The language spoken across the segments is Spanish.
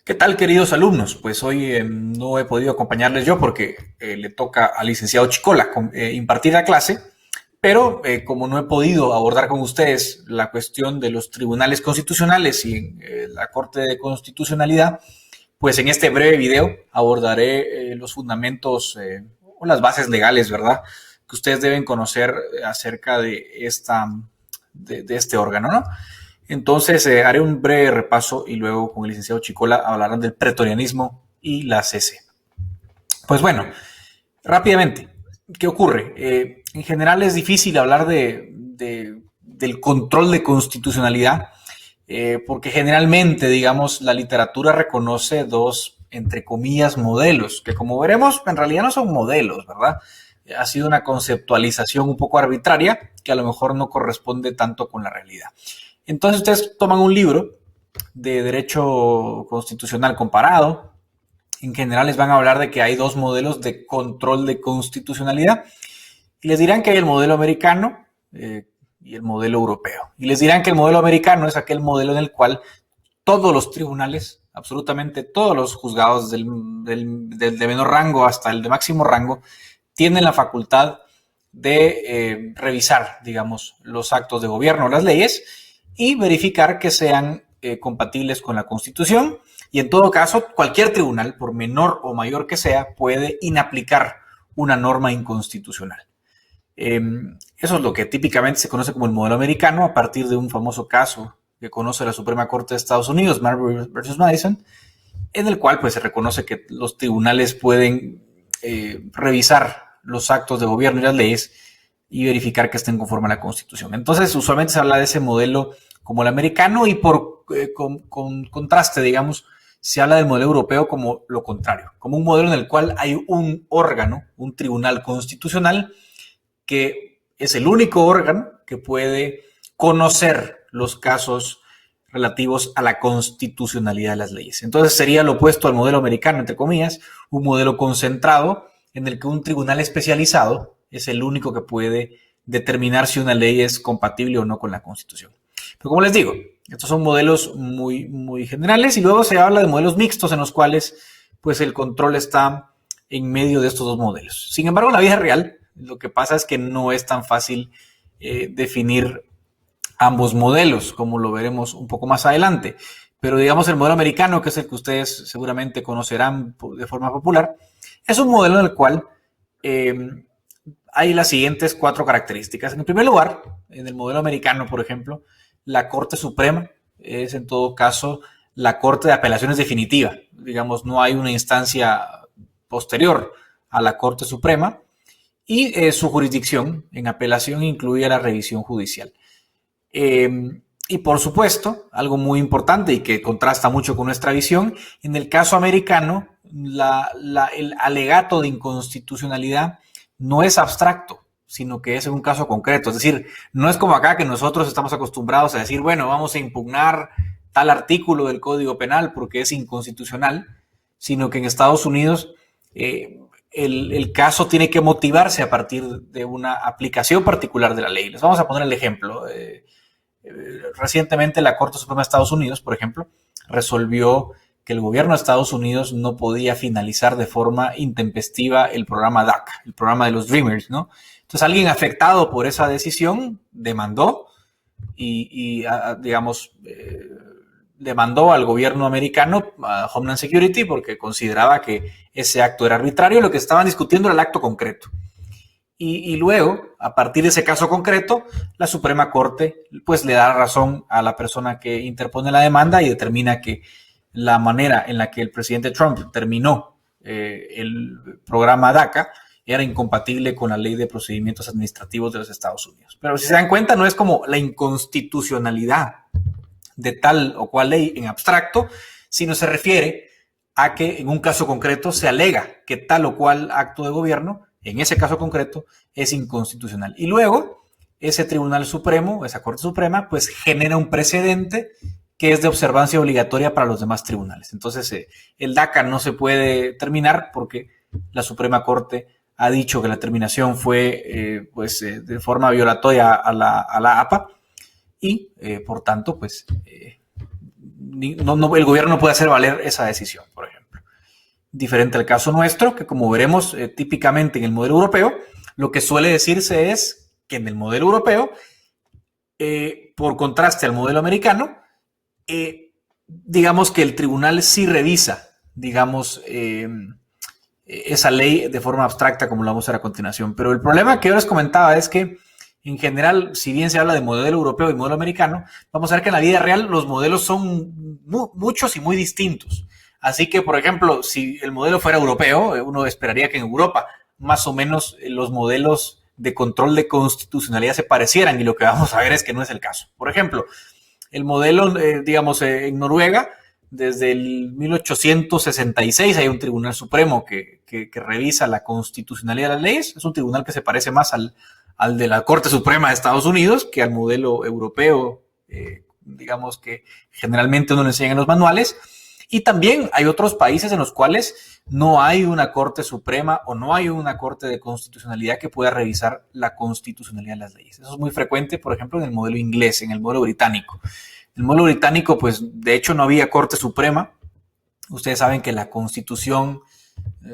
¿Qué tal, queridos alumnos? Pues hoy no he podido acompañarles yo porque le toca al licenciado Chicola impartir la clase, pero como no he podido abordar con ustedes la cuestión de los tribunales constitucionales y la Corte de Constitucionalidad, pues en este breve video abordaré los fundamentos o las bases legales, ¿verdad?, que ustedes deben conocer acerca de de este órgano, ¿no? Entonces, haré un breve repaso y luego con el licenciado Chicola hablarán del pretorianismo y la CC. Pues bueno, rápidamente, ¿qué ocurre? En general es difícil hablar del control de constitucionalidad porque generalmente, digamos, la literatura reconoce dos, entre comillas, modelos, que como veremos, en realidad no son modelos, ¿verdad? Ha sido una conceptualización un poco arbitraria que a lo mejor no corresponde tanto con la realidad. Entonces ustedes toman un libro de derecho constitucional comparado. En general les van a hablar de que hay dos modelos de control de constitucionalidad y les dirán que hay el modelo americano y el modelo europeo. Y les dirán que el modelo americano es aquel modelo en el cual todos los tribunales, absolutamente todos los juzgados del de menor rango hasta el de máximo rango, tienen la facultad de revisar, digamos, los actos de gobierno, las leyes, y verificar que sean compatibles con la Constitución. Y en todo caso, cualquier tribunal, por menor o mayor que sea, puede inaplicar una norma inconstitucional. Eso es lo que típicamente se conoce como el modelo americano, a partir de un famoso caso que conoce la Suprema Corte de Estados Unidos, Marbury versus Madison, en el cual pues, se reconoce que los tribunales pueden revisar los actos de gobierno y las leyes y verificar que estén conforme a la Constitución. Entonces, usualmente se habla de ese modelo como el americano y con contraste, digamos, se habla del modelo europeo como lo contrario, como un modelo en el cual hay un órgano, un tribunal constitucional, que es el único órgano que puede conocer los casos relativos a la constitucionalidad de las leyes. Entonces sería lo opuesto al modelo americano, entre comillas, un modelo concentrado en el que un tribunal especializado es el único que puede determinar si una ley es compatible o no con la Constitución. Pero como les digo, estos son modelos muy generales y luego se habla de modelos mixtos en los cuales pues el control está en medio de estos dos modelos. Sin embargo, en la vida real, lo que pasa es que no es tan fácil definir ambos modelos, como lo veremos un poco más adelante. Pero digamos el modelo americano, que es el que ustedes seguramente conocerán de forma popular, es un modelo en el cual hay las siguientes cuatro características. En primer lugar, en el modelo americano, por ejemplo, la Corte Suprema es en todo caso la Corte de Apelaciones definitiva. Digamos, no hay una instancia posterior a la Corte Suprema y su jurisdicción en apelación incluye la revisión judicial. Y por supuesto, algo muy importante y que contrasta mucho con nuestra visión, en el caso americano, el alegato de inconstitucionalidad no es abstracto, sino que es en un caso concreto. Es decir, no es como acá que nosotros estamos acostumbrados a decir, bueno, vamos a impugnar tal artículo del Código Penal porque es inconstitucional, sino que en Estados Unidos el caso tiene que motivarse a partir de una aplicación particular de la ley. Les vamos a poner el ejemplo. Recientemente la Corte Suprema de Estados Unidos, por ejemplo, resolvió que el gobierno de Estados Unidos no podía finalizar de forma intempestiva el programa DACA, el programa de los Dreamers, ¿no? Entonces alguien afectado por esa decisión demandó digamos, demandó al gobierno americano, a Homeland Security, porque consideraba que ese acto era arbitrario. Lo que estaban discutiendo era el acto concreto. Y luego, a partir de ese caso concreto, la Suprema Corte pues le da razón a la persona que interpone la demanda y determina que la manera en la que el presidente Trump terminó el programa DACA era incompatible con la ley de procedimientos administrativos de los Estados Unidos. Pero si se dan cuenta, no es como la inconstitucionalidad de tal o cual ley en abstracto, sino se refiere a que en un caso concreto se alega que tal o cual acto de gobierno, en ese caso concreto, es inconstitucional. Y luego, ese Tribunal Supremo, esa Corte Suprema, pues genera un precedente que es de observancia obligatoria para los demás tribunales. Entonces, el DACA no se puede terminar porque la Suprema Corte ha dicho que la terminación fue de forma violatoria a la APA y, por tanto, pues el gobierno no puede hacer valer esa decisión, por ejemplo. Diferente al caso nuestro, que como veremos típicamente en el modelo europeo, lo que suele decirse es que en el modelo europeo, por contraste al modelo americano, digamos que el tribunal sí revisa, digamos, esa ley de forma abstracta, como lo vamos a ver a continuación. Pero el problema que yo les comentaba es que, en general, si bien se habla de modelo europeo y modelo americano, vamos a ver que en la vida real los modelos son muchos y muy distintos. Así que, por ejemplo, si el modelo fuera europeo, uno esperaría que en Europa más o menos los modelos de control de constitucionalidad se parecieran, y lo que vamos a ver es que no es el caso. Por ejemplo, el modelo, digamos, en Noruega, desde el 1866 hay un tribunal supremo que revisa la constitucionalidad de las leyes. Es un tribunal que se parece más al de la Corte Suprema de Estados Unidos que al modelo europeo, digamos, que generalmente uno le enseña en los manuales. Y también hay otros países en los cuales no hay una Corte Suprema o no hay una Corte de Constitucionalidad que pueda revisar la constitucionalidad de las leyes. Eso es muy frecuente, por ejemplo, en el modelo inglés, en el modelo británico. En el modelo británico, pues, de hecho, no había Corte Suprema. Ustedes saben que la Constitución,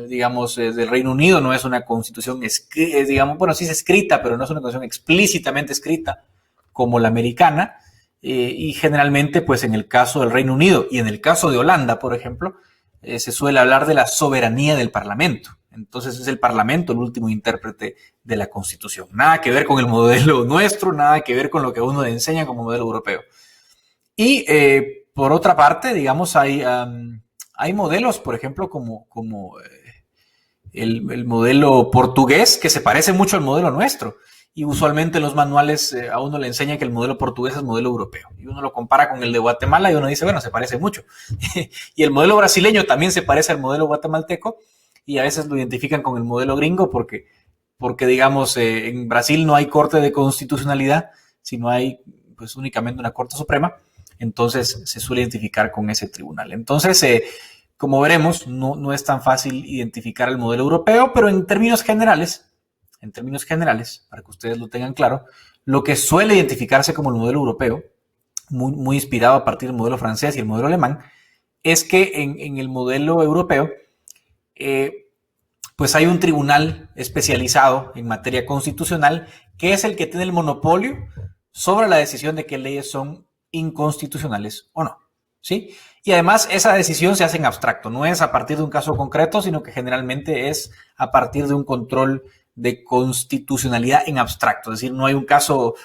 digamos, del Reino Unido no es una Constitución, digamos, bueno, sí es escrita, pero no es una Constitución explícitamente escrita como la americana. Y generalmente, pues, en el caso del Reino Unido y en el caso de Holanda, por ejemplo, se suele hablar de la soberanía del Parlamento. Entonces es el Parlamento el último intérprete de la Constitución. Nada que ver con el modelo nuestro, nada que ver con lo que uno le enseña como modelo europeo. Y por otra parte, digamos, hay modelos, por ejemplo, como el modelo portugués, que se parece mucho al modelo nuestro. Y usualmente en los manuales a uno le enseña que el modelo portugués es modelo europeo. Y uno lo compara con el de Guatemala y uno dice, bueno, se parece mucho. Y el modelo brasileño también se parece al modelo guatemalteco, y a veces lo identifican con el modelo gringo porque digamos, en Brasil no hay Corte de Constitucionalidad, sino hay pues únicamente una Corte Suprema. Entonces se suele identificar con ese tribunal. Entonces, como veremos, no es tan fácil identificar el modelo europeo, pero en términos generales, para que ustedes lo tengan claro, lo que suele identificarse como el modelo europeo, muy inspirado a partir del modelo francés y el modelo alemán, es que en el modelo europeo, pues hay un tribunal especializado en materia constitucional que es el que tiene el monopolio sobre la decisión de qué leyes son inconstitucionales o no, ¿sí? Y además esa decisión se hace en abstracto, no es a partir de un caso concreto, sino que generalmente es a partir de un control de constitucionalidad en abstracto. Es decir, no hay un caso,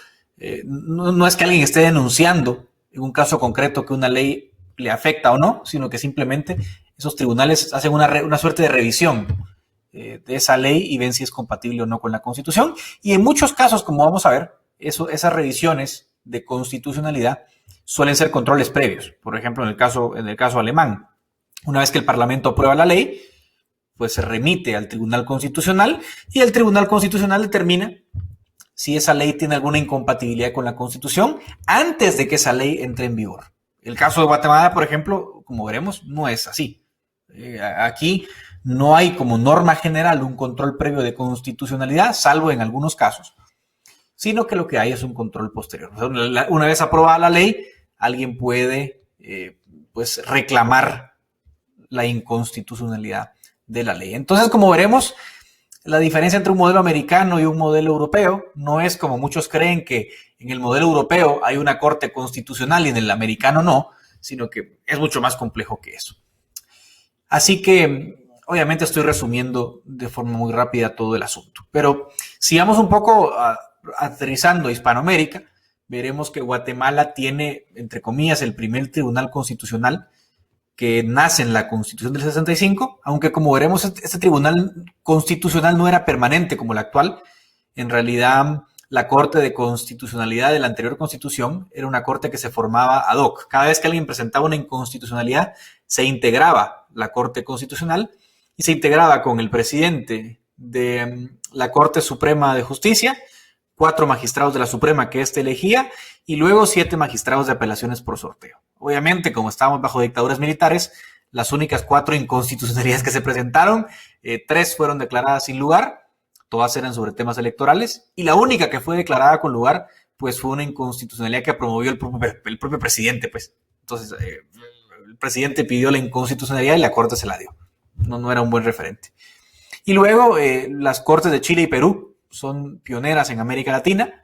no es que alguien esté denunciando en un caso concreto que una ley le afecta o no, sino que simplemente esos tribunales hacen una suerte de revisión de esa ley y ven si es compatible o no con la Constitución. Y en muchos casos, como vamos a ver, esas revisiones de constitucionalidad suelen ser controles previos. Por ejemplo, en el caso alemán, una vez que el Parlamento aprueba la ley, pues se remite al Tribunal Constitucional y el Tribunal Constitucional determina si esa ley tiene alguna incompatibilidad con la Constitución antes de que esa ley entre en vigor. El caso de Guatemala, por ejemplo, como veremos, no es así. Aquí no hay como norma general un control previo de constitucionalidad, salvo en algunos casos, sino que lo que hay es un control posterior. Una vez aprobada la ley, alguien puede pues reclamar la inconstitucionalidad de la ley. Entonces, como veremos, la diferencia entre un modelo americano y un modelo europeo no es como muchos creen, que en el modelo europeo hay una corte constitucional y en el americano no, sino que es mucho más complejo que eso. Así que, obviamente estoy resumiendo de forma muy rápida todo el asunto, pero sigamos un poco aterrizando a Hispanoamérica. Veremos que Guatemala tiene, entre comillas, el primer tribunal constitucional que nace en la Constitución del 65, aunque como veremos, este tribunal constitucional no era permanente como el actual. En realidad, la Corte de Constitucionalidad de la anterior Constitución era una corte que se formaba ad hoc. Cada vez que alguien presentaba una inconstitucionalidad, se integraba la Corte Constitucional y se integraba con el presidente de la Corte Suprema de Justicia, 4 magistrados de la Suprema que éste elegía y luego 7 magistrados de apelaciones por sorteo. Obviamente, como estábamos bajo dictaduras militares, las únicas 4 inconstitucionalidades que se presentaron, 3 fueron declaradas sin lugar, todas eran sobre temas electorales, y la única que fue declarada con lugar, pues fue una inconstitucionalidad que promovió el propio presidente, pues. Entonces, el presidente pidió la inconstitucionalidad y la Corte se la dio. No era un buen referente. Y luego las Cortes de Chile y Perú son pioneras en América Latina,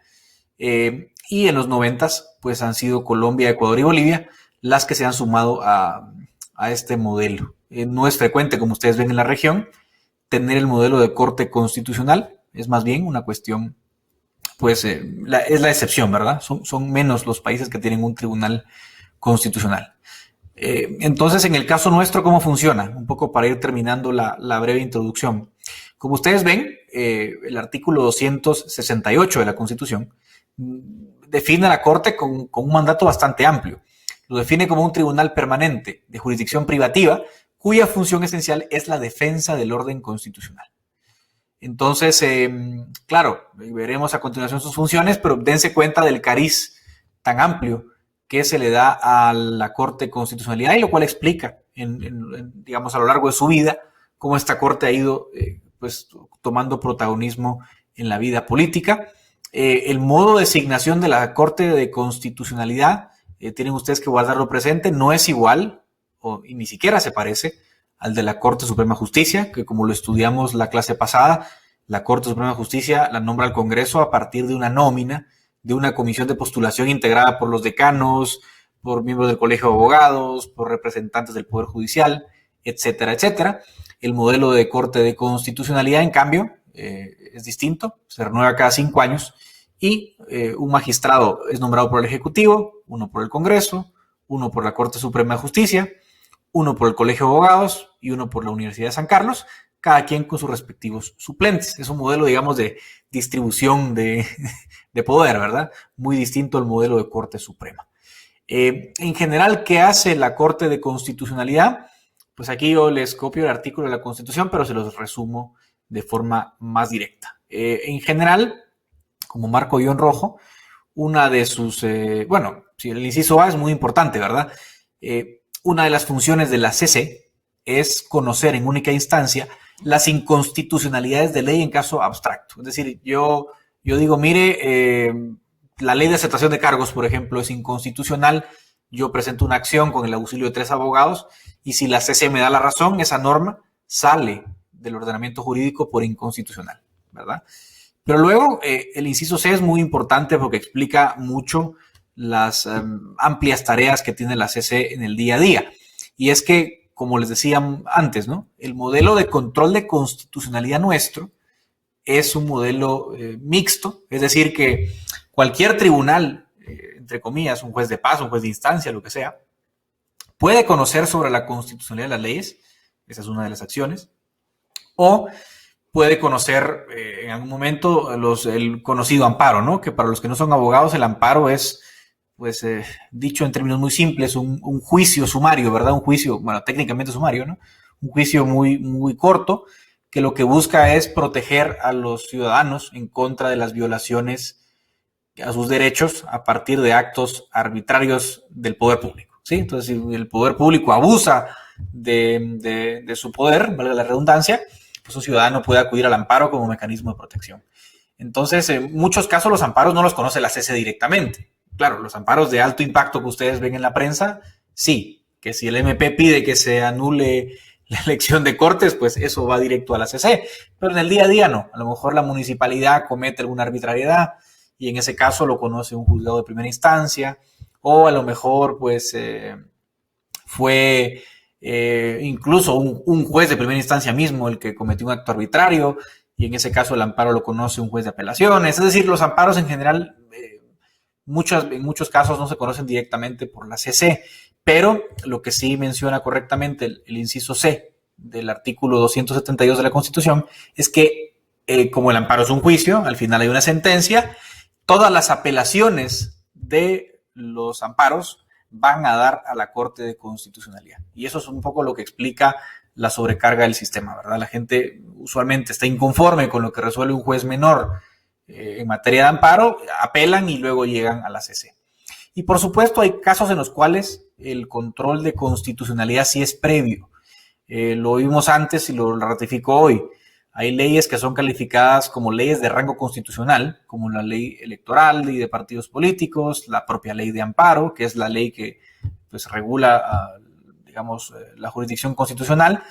y en los 90s pues han sido Colombia, Ecuador y Bolivia las que se han sumado a este modelo. No es frecuente, como ustedes ven en la región, tener el modelo de Corte Constitucional, es más bien una cuestión, pues es la excepción, ¿verdad? Son menos los países que tienen un tribunal constitucional. Entonces, en el caso nuestro, ¿cómo funciona? Un poco para ir terminando la breve introducción. Como ustedes ven, el artículo 268 de la Constitución define a la Corte con un mandato bastante amplio. Lo define como un tribunal permanente de jurisdicción privativa, cuya función esencial es la defensa del orden constitucional. Entonces, claro, veremos a continuación sus funciones, pero dense cuenta del cariz tan amplio que se le da a la Corte de Constitucionalidad, y lo cual explica, digamos, a lo largo de su vida, cómo esta Corte ha ido pues, tomando protagonismo en la vida política. El modo de designación de la Corte de Constitucionalidad, tienen ustedes que guardarlo presente, no es igual, y ni siquiera se parece al de la Corte Suprema de Justicia, que como lo estudiamos la clase pasada, la Corte Suprema de Justicia la nombra el Congreso a partir de una nómina de una comisión de postulación integrada por los decanos, por miembros del Colegio de Abogados, por representantes del Poder Judicial, etcétera, etcétera. El modelo de Corte de Constitucionalidad, en cambio, es distinto, se renueva cada 5 años y un magistrado es nombrado por el Ejecutivo, uno por el Congreso, uno por la Corte Suprema de Justicia, uno por el Colegio de Abogados y uno por la Universidad de San Carlos, cada quien con sus respectivos suplentes. Es un modelo, digamos, de distribución de poder, ¿verdad? Muy distinto al modelo de Corte Suprema. En general, ¿qué hace la Corte de Constitucionalidad? Pues aquí yo les copio el artículo de la Constitución, pero se los resumo de forma más directa. En general, como marco yo en rojo, una de sus, bueno, sí, el inciso A es muy importante, ¿verdad? Una de las funciones de la CC es conocer en única instancia las inconstitucionalidades de ley en caso abstracto. Es decir, yo digo, mire, la ley de aceptación de cargos, por ejemplo, es inconstitucional. Yo presento una acción con el auxilio de 3 abogados y si la CC me da la razón, esa norma sale del ordenamiento jurídico por inconstitucional, ¿verdad? Pero luego el inciso C es muy importante porque explica mucho las amplias tareas que tiene la CC en el día a día. Y es que, como les decía antes, ¿no? El modelo de control de constitucionalidad nuestro es un modelo mixto, es decir, que cualquier tribunal, entre comillas, un juez de paz, un juez de instancia, lo que sea, puede conocer sobre la constitucionalidad de las leyes, esa es una de las acciones, o puede conocer en algún momento el conocido amparo, ¿no? Que para los que no son abogados, el amparo es, pues, dicho en términos muy simples, un juicio sumario, ¿verdad? Un juicio, bueno, técnicamente sumario, ¿no? Un juicio muy, muy corto, que lo que busca es proteger a los ciudadanos en contra de las violaciones a sus derechos a partir de actos arbitrarios del poder público, ¿sí? Entonces, si el poder público abusa de su poder, valga la redundancia, pues un ciudadano puede acudir al amparo como mecanismo de protección. Entonces, en muchos casos los amparos no los conoce la CC directamente. Claro, los amparos de alto impacto que ustedes ven en la prensa, sí, que si el MP pide que se anule la elección de Cortes, pues eso va directo a la CC. Pero en el día a día no. A lo mejor la municipalidad comete alguna arbitrariedad y en ese caso lo conoce un juzgado de primera instancia, o a lo mejor pues fue incluso un juez de primera instancia mismo el que cometió un acto arbitrario, y en ese caso el amparo lo conoce un juez de apelaciones. Es decir, los amparos en general en muchos casos no se conocen directamente por la CC, pero lo que sí menciona correctamente el inciso C del artículo 272 de la Constitución es que como el amparo es un juicio, al final hay una sentencia, todas las apelaciones de los amparos van a dar a la Corte de Constitucionalidad. Y eso es un poco lo que explica la sobrecarga del sistema, ¿verdad? La gente usualmente está inconforme con lo que resuelve un juez menor en materia de amparo, apelan y luego llegan a la CC. Y por supuesto hay casos en los cuales el control de constitucionalidad sí es previo. Lo vimos antes y lo ratificó hoy. Hay leyes que son calificadas como leyes de rango constitucional, como la ley electoral, ley de partidos políticos, la propia ley de amparo, que es la ley que pues, regula digamos, la jurisdicción constitucional,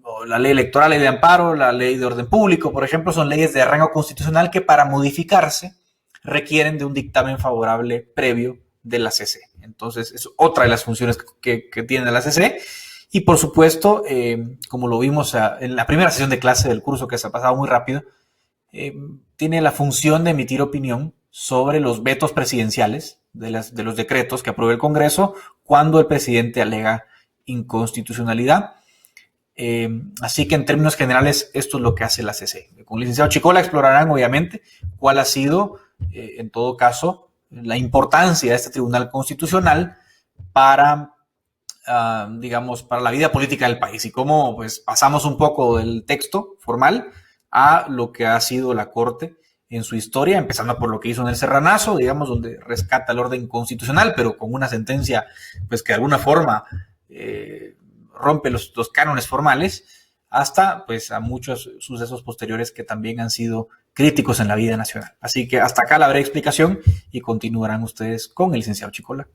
o la ley electoral, ley de amparo, la ley de orden público, por ejemplo, son leyes de rango constitucional que para modificarse requieren de un dictamen favorable previo de la CC. Entonces, es otra de las funciones que tiene la CC. Y por supuesto, como lo vimos en la primera sesión de clase del curso, que se ha pasado muy rápido, tiene la función de emitir opinión sobre los vetos presidenciales de los decretos que apruebe el Congreso cuando el presidente alega inconstitucionalidad. Así que en términos generales, esto es lo que hace la CC. Con el licenciado Chicola explorarán, obviamente, cuál ha sido, en todo caso, la importancia de este Tribunal Constitucional para, digamos, para la vida política del país y cómo pues, pasamos un poco del texto formal a lo que ha sido la Corte en su historia, empezando por lo que hizo en el Serranazo, digamos, donde rescata el orden constitucional, pero con una sentencia pues que de alguna forma rompe los cánones formales, hasta pues a muchos sucesos posteriores que también han sido críticos en la vida nacional. Así que hasta acá la breve explicación y continuarán ustedes con el licenciado Chicola.